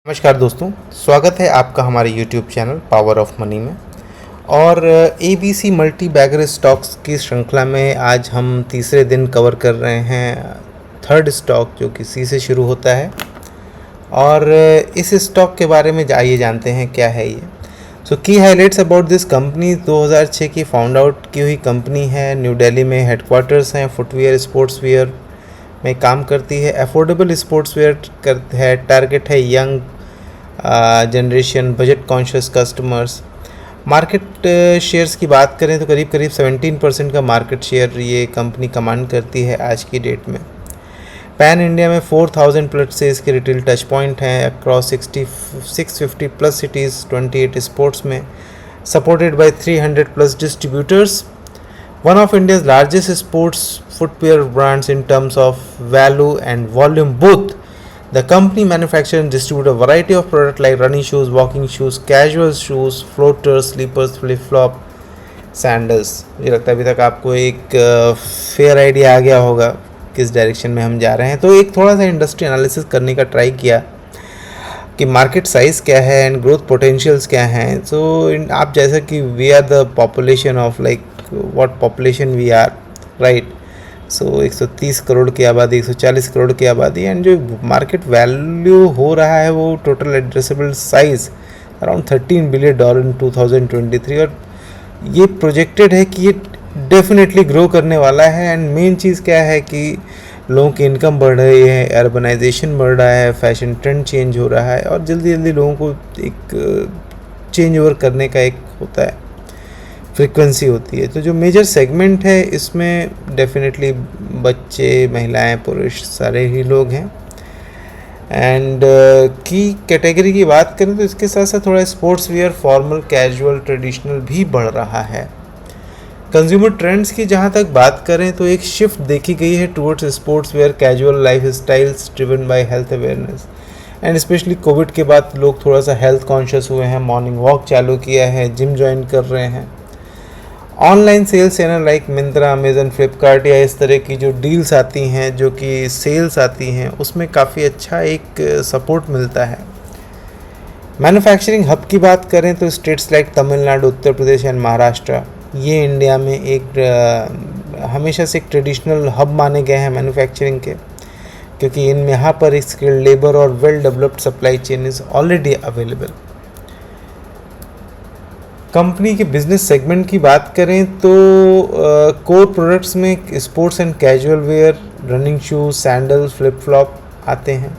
नमस्कार दोस्तों, स्वागत है आपका हमारे YouTube channel power of money में। और ABC मल्टी बैगर स्टॉक्स की श्रृंखला में आज हम तीसरे दिन कवर कर रहे हैं थर्ड स्टॉक जो कि C से शुरू होता है। और इस स्टॉक के बारे में आइए जानते हैं क्या है ये। की हाइलाइट्स अबाउट दिस कंपनी 2006 की फाउंड आउट की हुई कंपनी है। न्यू दिल्ली में हेडक्वार्टर्स हैं। फुटवेयर स्पोर्ट्स वेयर में काम करती है। अफोर्डेबल स्पोर्ट्स वेयर है। टारगेट है young generation, budget conscious customers. Market shares की बात करें तो करीब 17% का मार्केट शेयर ये कंपनी कमांड करती है आज की डेट में। पैन इंडिया में 4000 प्लस से इसके रिटेल टच पॉइंट हैं अक्रॉस 650 प्लस सिटीज़, 28 स्पोर्ट्स में, supported by 300 plus distributors. One of India's largest sports footwear brands in terms of value and volume both. The company manufactures and distributes a variety of products like running shoes, walking shoes, casual shoes, floaters, slippers, flip-flop, sandals। मुझे लगता है अभी तक आपको एक fair idea आ गया होगा किस डायरेक्शन में हम जा रहे हैं। तो एक थोड़ा सा इंडस्ट्री एनालिसिस करने का ट्राई किया कि मार्केट साइज़ क्या है एंड ग्रोथ पोटेंशियल्स क्या हैं। सो आप जैसा कि we are the population of like what population we are, right. 130 crore की आबादी, 140 करोड़ की आबादी, एंड जो मार्केट वैल्यू हो रहा है वो total addressable size around $13 billion in 2023। और ये प्रोजेक्टेड है कि ये डेफिनेटली ग्रो करने वाला है। एंड मेन चीज़ क्या है कि लोगों की इनकम बढ़ रही है, अर्बनाइजेशन बढ़ रहा है, फैशन ट्रेंड चेंज हो रहा है और जल्दी जल्दी लोगों को एक चेंज ओवर करने का एक होता है, फ्रीक्वेंसी होती है। तो जो मेजर सेगमेंट है इसमें डेफिनेटली बच्चे, महिलाएं, पुरुष सारे ही लोग हैं। एंड की कैटेगरी की बात करें तो इसके साथ साथ थोड़ा sports wear, formal, casual, traditional भी बढ़ रहा है। कंज्यूमर ट्रेंड्स की जहां तक बात करें तो एक शिफ्ट देखी गई है towards sports wear, casual life styles driven by health awareness. And specially Covid के बाद लोग थोड़ा सा हेल्थ कॉन्शियस हुए हैं, मॉर्निंग वॉक चालू किया है, जिम ज्वाइन कर रहे हैं। Online sales channel like Myntra, Amazon, Flipkart या इस तरह की जो डील्स आती हैं, जो कि सेल्स आती हैं, उसमें काफ़ी अच्छा एक सपोर्ट मिलता है। मैन्युफैक्चरिंग हब की बात करें तो states like Tamil Nadu, Uttar Pradesh and Maharashtra ये इंडिया में एक हमेशा से एक ट्रेडिशनल हब माने गए हैं मैन्युफैक्चरिंग के, क्योंकि इनमें यहाँ पर एक स्किल्ड लेबर और well developed supply chain is already available. Company के बिजनेस सेगमेंट की बात करें तो कोर प्रोडक्ट्स में sports and casual wear, running shoes, sandal, flip flop आते हैं।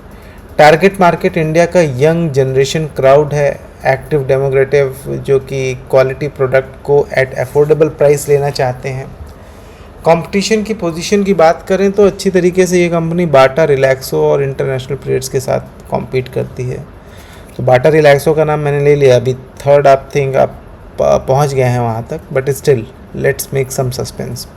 टारगेट मार्केट इंडिया का यंग जनरेशन क्राउड है, एक्टिव डेमोक्रेटिव जो कि क्वालिटी प्रोडक्ट को एट अफोर्डेबल प्राइस लेना चाहते हैं। कंपटीशन की पोजीशन की बात करें तो अच्छी तरीके से ये कंपनी बाटा, रिलैक्सो और इंटरनेशनल प्लेयर्स के साथ कॉम्पीट करती है। तो बाटा, रिलैक्सो का नाम मैंने ले लिया, अभी थर्ड आप थिंक आप पहुंच गए हैं वहां तक, but still let's make some suspense.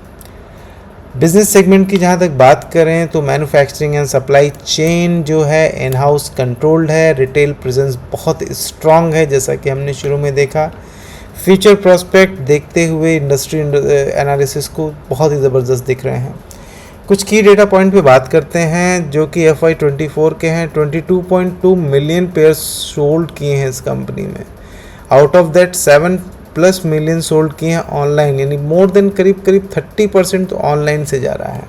Business segment की जहां तक बात करें तो मैन्युफैक्चरिंग एंड सप्लाई चेन जो है इन हाउस कंट्रोल्ड है। रिटेल प्रेजेंस बहुत स्ट्रांग है जैसा कि हमने शुरू में देखा। फ्यूचर प्रोस्पेक्ट देखते हुए इंडस्ट्री एनालिसिस को बहुत ही ज़बरदस्त दिख रहे हैं। कुछ की डेटा पॉइंट पे बात करते हैं जो कि FY24 के हैं। 22.2 मिलियन पेयर सोल्ड किए हैं इस कंपनी में। Out of that 7+ million sold किए हैं ऑनलाइन, यानी मोर देन करीब 30% तो ऑनलाइन से जा रहा है।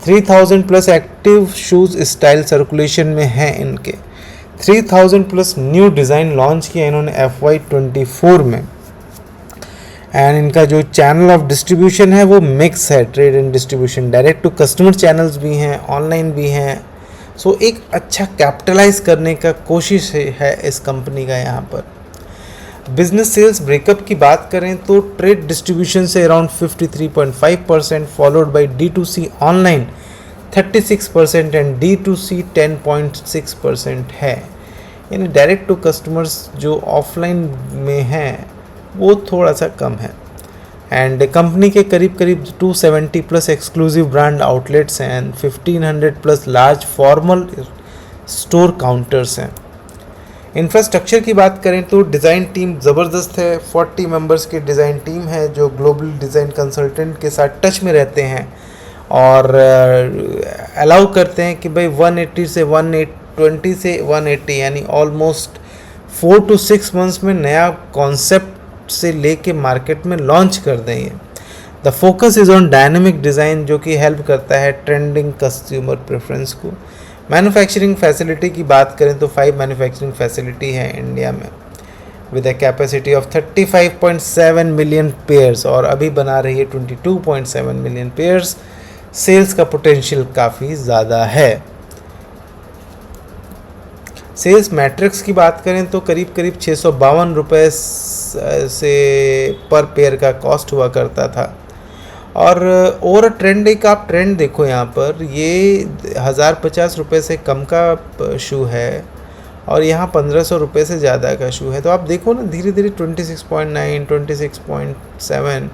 3000+ एक्टिव शूज़ स्टाइल सर्कुलेशन में हैं इनके। 3000+ न्यू डिज़ाइन लॉन्च किया इन्होंने FY24 में। एंड इनका जो चैनल ऑफ डिस्ट्रीब्यूशन है वो मिक्स है, trade and distribution, direct to customer channels भी हैं, ऑनलाइन भी हैं। सो एक अच्छा कैपिटलाइज करने का कोशिश है इस कंपनी का यहाँ पर। बिजनेस सेल्स ब्रेकअप की बात करें तो ट्रेड डिस्ट्रीब्यूशन से around 53.5%, followed by D2C online 36% and D2C 10.6% है। यानी डायरेक्ट टू कस्टमर्स जो ऑफलाइन में हैं वो थोड़ा सा कम है। एंड कंपनी के करीब 270+ एक्सक्लूसिव ब्रांड आउटलेट्स हैं and 1500+ large formal store counters हैं। इंफ्रास्ट्रक्चर की बात करें तो डिज़ाइन टीम ज़बरदस्त है। 40 मेंबर्स की डिज़ाइन टीम है जो ग्लोबल डिज़ाइन कंसल्टेंट के साथ टच में रहते हैं और अलाउ करते हैं कि भाई 180 से 120 से 180 यानी ऑलमोस्ट 4 to 6 मंथ्स में नया कॉन्सेप्ट से लेके मार्केट में लॉन्च कर देंगे। The focus is on dynamic design जो कि हेल्प करता है ट्रेंडिंग कस्टमर प्रेफरेंस को। मैन्युफैक्चरिंग फैसिलिटी की बात करें तो 5 मैन्युफैक्चरिंग फैसिलिटी है इंडिया में with a capacity of 35.7 million pairs और अभी बना रही है 22.7 मिलियन पेयर्स। सेल्स का पोटेंशियल काफ़ी ज़्यादा है। सेल्स मैट्रिक्स की बात करें तो करीब करीब 652 रुपये से पर पेयर का कॉस्ट हुआ करता था और ओवर ट्रेंड एक आप ट्रेंड देखो यहाँ पर, ये 1050 रुपये से कम का शू है और यहाँ 1500 रुपये से ज़्यादा का शू है। तो आप देखो ना धीरे धीरे 26.9, 26.7,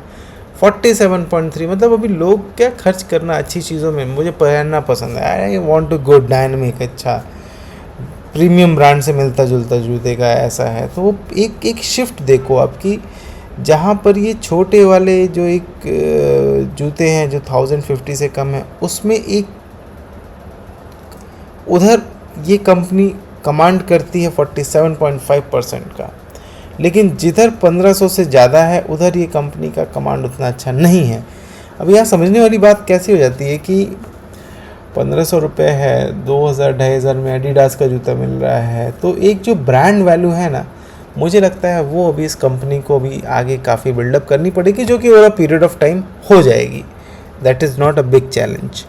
47.3 मतलब अभी लोग क्या खर्च करना अच्छी चीज़ों में, मुझे पहनना पसंद है, I want to go dynamic, अच्छा प्रीमियम ब्रांड से मिलता जुलता जूते का ऐसा है। तो वो एक शिफ्ट देखो आपकी, जहाँ पर ये छोटे वाले जो एक जूते हैं जो 1050 से कम है उसमें एक उधर ये कंपनी कमांड करती है 47.5% का, लेकिन जिधर 1500 से ज़्यादा है उधर ये कंपनी का कमांड उतना अच्छा नहीं है। अब यहाँ समझने वाली बात कैसी हो जाती है कि 1500 रुपये है, 2000-2500 में एडिडास का जूता मिल रहा है, तो एक जो ब्रांड वैल्यू है ना, मुझे लगता है वो अभी इस कंपनी को भी आगे काफ़ी बिल्डअप करनी पड़ेगी जो कि over a period of time हो जाएगी। That is not a big challenge.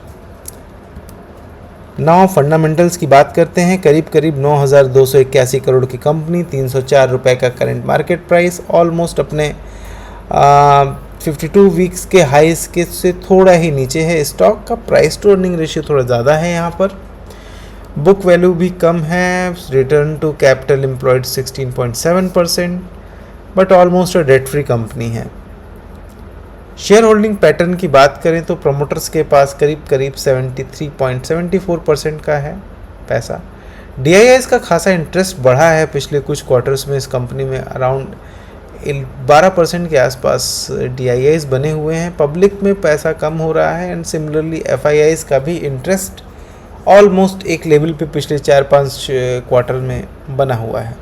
Now fundamentals की बात करते हैं। करीब करीब 9,281 करोड़ की कंपनी, 304 रुपये का करंट मार्केट प्राइस, ऑलमोस्ट अपने 52 वीक्स के हाइस के से थोड़ा ही नीचे है। स्टॉक का प्राइस टू अर्निंग रेशियो थोड़ा ज़्यादा है यहाँ पर, बुक वैल्यू भी कम है, return to capital employed 16.7%, but almost a debt free company है। शेयर होल्डिंग पैटर्न की बात करें तो प्रमोटर्स के पास करीब करीब 73.74% का है पैसा। DIIs का खासा इंटरेस्ट बढ़ा है पिछले कुछ क्वार्टर्स में, इस कंपनी में अराउंड 12% के आसपास DIIs बने हुए हैं। पब्लिक में पैसा कम हो रहा है एंड सिमिलरली FIIs का भी इंटरेस्ट ऑलमोस्ट एक लेवल पे पिछले 4-5 क्वार्टर में बना हुआ है।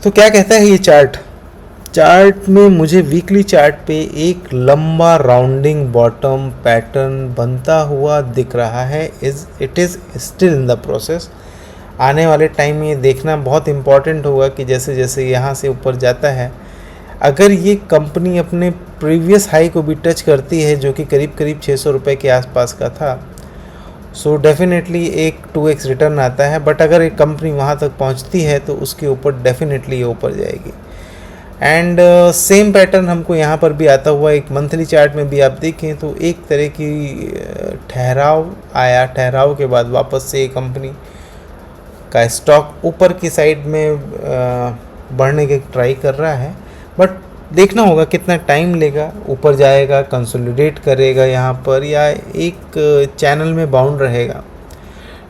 तो क्या कहता है ये चार्ट में मुझे वीकली चार्ट पे एक लंबा राउंडिंग बॉटम पैटर्न बनता हुआ दिख रहा है। It is still in the process. आने वाले टाइम में ये देखना बहुत इम्पॉर्टेंट होगा कि जैसे जैसे यहाँ से ऊपर जाता है, अगर ये कंपनी अपने प्रीवियस हाई को भी टच करती है जो कि करीब करीब 600 रुपये के आसपास का था, सो डेफिनेटली एक 2x रिटर्न आता है। बट अगर एक कंपनी वहाँ तक पहुँचती है तो उसके ऊपर डेफिनेटली ये ऊपर जाएगी। एंड सेम पैटर्न हमको यहाँ पर भी आता हुआ एक मंथली चार्ट में भी आप देखें तो एक तरह की ठहराव आया, ठहराव के बाद वापस से कंपनी का स्टॉक ऊपर की साइड में बढ़ने के ट्राई कर रहा है। बट देखना होगा कितना टाइम लेगा, ऊपर जाएगा, कंसोलिडेट करेगा यहाँ पर, या एक चैनल में बाउंड रहेगा,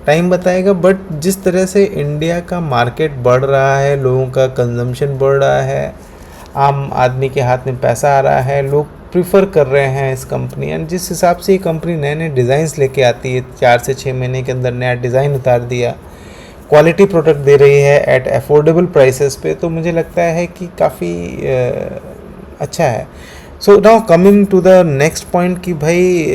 टाइम बताएगा। बट जिस तरह से इंडिया का मार्केट बढ़ रहा है, लोगों का कंजम्पशन बढ़ रहा है, आम आदमी के हाथ में पैसा आ रहा है, लोग प्रीफर कर रहे हैं इस कंपनी, एंड जिस हिसाब से ये कंपनी नए नए डिज़ाइंस लेके आती है, 4 से 6 महीने के अंदर नया डिज़ाइन उतार दिया, क्वालिटी प्रोडक्ट दे रही है एट अफोर्डेबल प्राइसेस पे, तो मुझे लगता है कि काफ़ी अच्छा है। So now coming to the next point कि भाई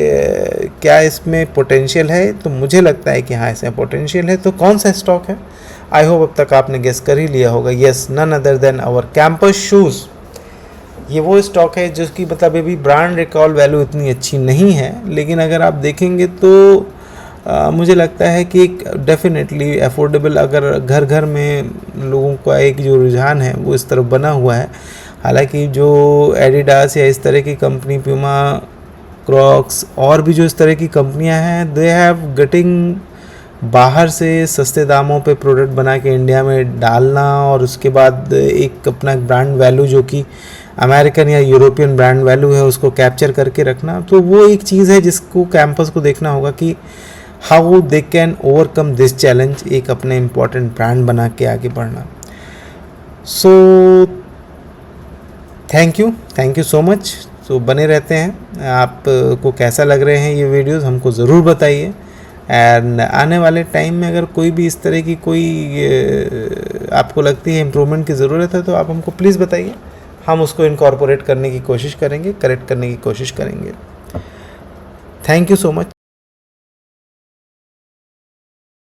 क्या इसमें पोटेंशियल है, तो मुझे लगता है कि हाँ इसमें पोटेंशियल है। तो कौन सा स्टॉक है? आई होप अब तक आपने गेस कर ही लिया होगा। Yes, none other than our campus shoes. ये वो स्टॉक है जिसकी मतलब अभी ब्रांड रिकॉल वैल्यू इतनी अच्छी नहीं है, लेकिन अगर आप देखेंगे तो मुझे लगता है कि एक डेफिनेटली अफोर्डेबल, अगर घर घर में लोगों का एक जो रुझान है वो इस तरफ बना हुआ है। हालांकि जो एडिडास या इस तरह की कंपनी, प्यूमा, क्रॉक्स और भी जो इस तरह की कंपनियां हैं, दे हैव गेटिंग बाहर से सस्ते दामों पे प्रोडक्ट बना के इंडिया में डालना और उसके बाद एक अपना ब्रांड वैल्यू जो कि अमेरिकन या यूरोपियन ब्रांड वैल्यू है उसको कैप्चर करके रखना, तो वो एक चीज़ है जिसको कैंपस को देखना होगा कि how they can overcome this challenge, एक अपने इम्पॉर्टेंट ब्रांड बना के आगे बढ़ना। So thank you so much. तो बने रहते हैं। आपको कैसा लग रहे हैं ये वीडियोस, हमको ज़रूर बताइए। एंड आने वाले टाइम में अगर कोई भी इस तरह की कोई आपको लगती है इम्प्रूवमेंट की ज़रूरत है तो आप हमको प्लीज़ बताइए, हम उसको इनकॉर्पोरेट करने की कोशिश करेंगे, करेक्ट करने की कोशिश करेंगे। Thank you so much.